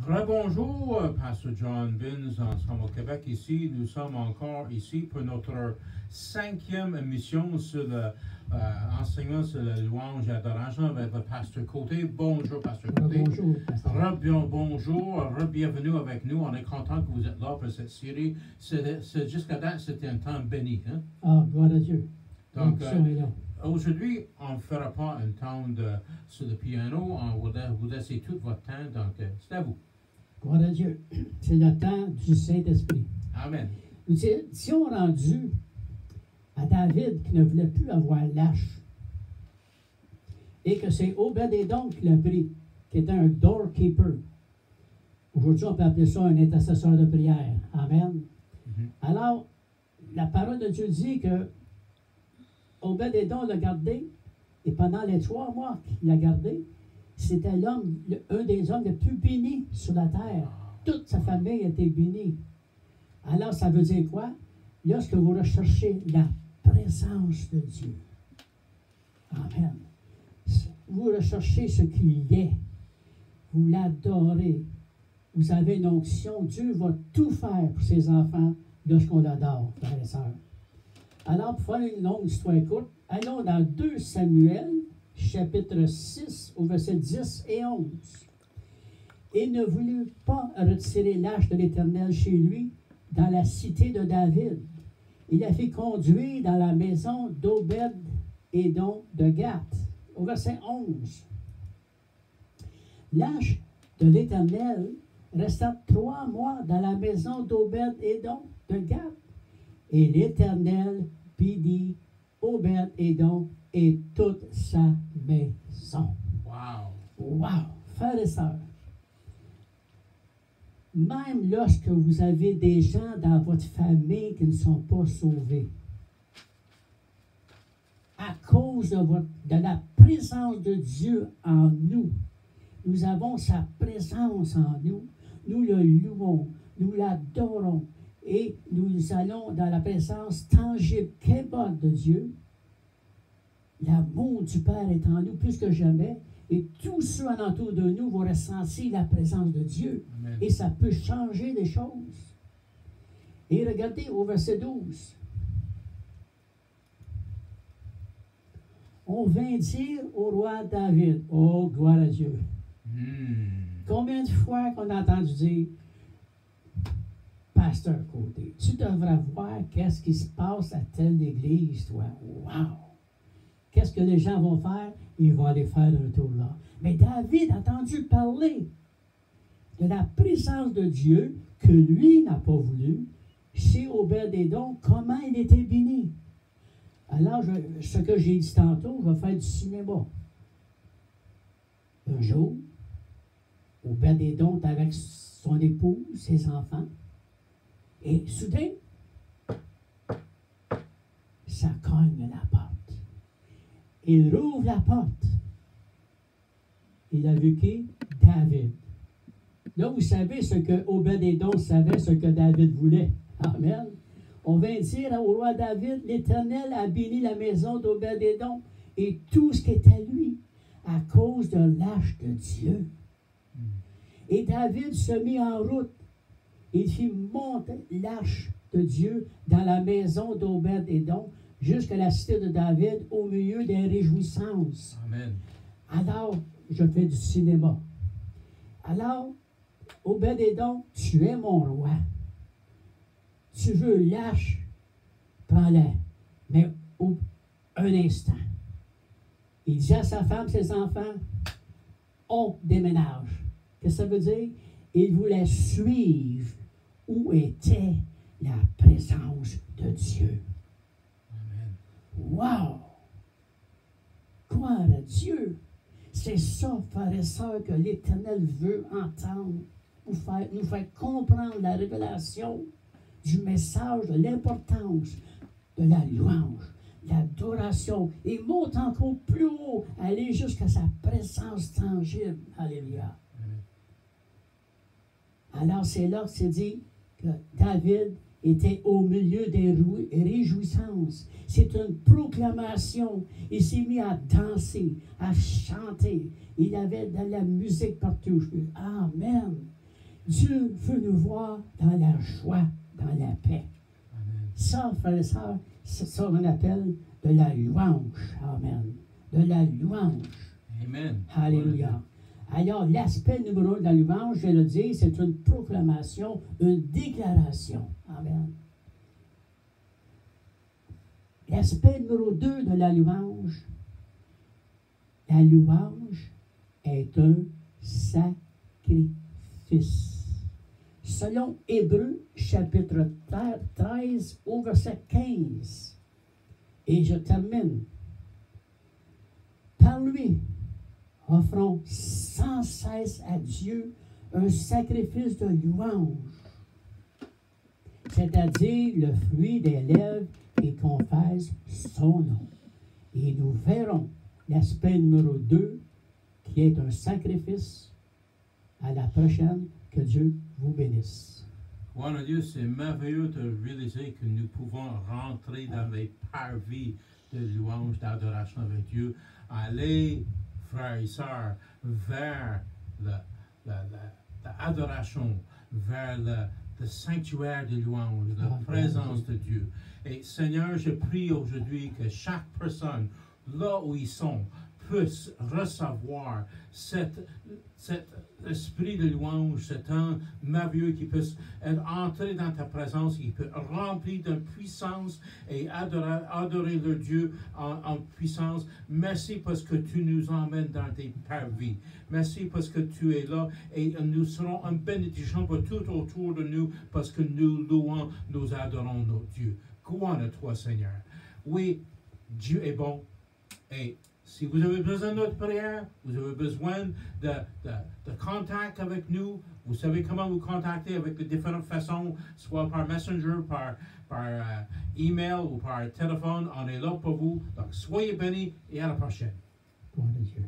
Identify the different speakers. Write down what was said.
Speaker 1: Rebonjour, Pasteur John Binns, ensemble au Québec. Ici, nous sommes encore ici pour notre 5e émission sur l'enseignement sur la louange et l'adoration avec le Pasteur Côté. Bonjour, Pasteur Côté.
Speaker 2: Bonjour, Pasteur.
Speaker 1: Bonjour, bienvenue avec nous. On est content que vous êtes là pour cette série. Jusqu'à date, c'était un temps béni. Hein?
Speaker 2: Ah, gloire à Dieu.
Speaker 1: Donc,
Speaker 2: est là.
Speaker 1: Aujourd'hui, on ne fera pas un temps sur le piano. On vous laisser tout votre temps. Donc, c'est à vous.
Speaker 2: Gloire à Dieu. C'est le temps du Saint-Esprit.
Speaker 1: Amen.
Speaker 2: Nous étions rendus à David qui ne voulait plus avoir lâche. Et que c'est Obed-Édom qui l'a pris, qui était un doorkeeper. Aujourd'hui, on peut appeler ça un intercesseur de prière. Amen. Alors, la parole de Dieu dit que Obed-Édom l'a gardé, et pendant les 3 mois qu'il l'a gardé, c'était l'homme, un des hommes les plus bénis sur la terre. Toute sa famille était bénie. Alors, ça veut dire quoi? Lorsque vous recherchez la présence de Dieu, amen, vous recherchez ce qu'il est, vous l'adorez, vous avez une onction, Dieu va tout faire pour ses enfants lorsqu'on l'adore, frères et sœurs. Alors, pour faire une longue histoire courte, allons dans 2 Samuel, chapitre 6, au verset 10 et 11. Il ne voulut pas retirer l'arche de l'Éternel chez lui dans la cité de David. Il la fit conduire dans la maison d'Obed-Édom de Gath. Au verset 11. L'arche de l'Éternel resta 3 mois dans la maison d'Obed-Édom de Gath. Et l'Éternel bénit Obed-Édom et toute sa maison.
Speaker 1: Wow!
Speaker 2: Wow! Frères et sœurs, même lorsque vous avez des gens dans votre famille qui ne sont pas sauvés, à cause de la présence de Dieu en nous, nous avons sa présence en nous, nous le louons, nous l'adorons, et nous allons dans la présence tangible, kébod de Dieu. L'amour du Père est en nous plus que jamais, et tous ceux alentour de nous vont ressentir la présence de Dieu.
Speaker 1: Amen.
Speaker 2: Et ça peut changer des choses. Et regardez au verset 12. On vint dire au roi David, oh, gloire à Dieu. Combien de fois qu'on a entendu dire, Pasteur Côté, tu devrais voir qu'est-ce qui se passe à telle église, toi. Wow! Qu'est-ce que les gens vont faire? Ils vont aller faire un tour là. Mais David a entendu parler de la présence de Dieu que lui n'a pas voulu chez Obed-Édom, comment il était béni. Alors, ce que j'ai dit tantôt, je vais faire du cinéma. Un jour, Obed-Édom est avec son épouse, ses enfants, et soudain, ça cogne la porte. Il rouvre la porte. Il a vu qui? David. Là, vous savez ce que Obed-Édom savait, ce que David voulait. Amen. On vint dire au roi David, l'Éternel a béni la maison d'Obed-Édom et tout ce qui est à lui, à cause de l'arche de Dieu. Et David se mit en route. Il fit monter l'arche de Dieu dans la maison d'Obed-Édom jusqu'à la cité de David au milieu des réjouissances.
Speaker 1: Amen.
Speaker 2: Alors, je fais du cinéma. Alors, Obed-Édom, tu es mon roi. Tu veux l'arche, prends-la. Mais un instant. Il dit à sa femme, ses enfants, on déménage. Qu'est-ce que ça veut dire? Il voulait suivre où était la présence de Dieu. Wow! Gloire à Dieu! C'est ça, frères et sœurs, que l'Éternel veut entendre, nous faire comprendre la révélation du message, de l'importance de la louange, l'adoration, et monte encore plus haut, aller jusqu'à sa présence tangible. Alléluia! Alors c'est là que c'est dit que David était au milieu des réjouissances. C'est une proclamation. Il s'est mis à danser, à chanter. Il y avait de la musique partout. Amen. Dieu veut nous voir dans la joie, dans la paix.
Speaker 1: Amen.
Speaker 2: Ça, frères et sœurs, c'est ça qu'on appelle de la louange. Amen. De la louange.
Speaker 1: Amen.
Speaker 2: Alléluia. Alors, l'aspect numéro 1 de la louange, je vais le dire, c'est une proclamation, une déclaration. Amen. L'aspect numéro 2 de la louange est un sacrifice. Selon Hébreux, chapitre 13, au verset 15. Et je termine. Par lui, offrons sans cesse à Dieu un sacrifice de louange, c'est-à-dire le fruit des lèvres qui confessent son nom. Et nous verrons l'aspect numéro 2, qui est un sacrifice, à la prochaine. Que Dieu vous bénisse.
Speaker 1: Gloire à Dieu, c'est merveilleux de réaliser que nous pouvons rentrer dans les parvis de louange, d'adoration avec Dieu. Allez, frères et sœurs, vers l'adoration, vers le sanctuaire de louange, la présence de Dieu. Et Seigneur, je prie aujourd'hui que chaque personne, là où ils sont, puisse recevoir cet esprit de louange, cet temps merveilleux qui puisse être entré dans ta présence, qui peut rempli de puissance et adorer le Dieu en puissance. Merci parce que tu nous emmènes dans tes parvis. Merci parce que tu es là et nous serons une bénédiction pour tout autour de nous parce que nous louons, nous adorons notre Dieu. Gloire à toi, Seigneur. Oui, Dieu est bon et si vous avez besoin de notre prière, vous avez besoin de contact avec nous, vous savez comment vous contacter avec de différentes façons, soit par Messenger, par email ou par téléphone. On est là pour vous. Donc, soyez bénis et à la prochaine.
Speaker 2: Gloire à Dieu.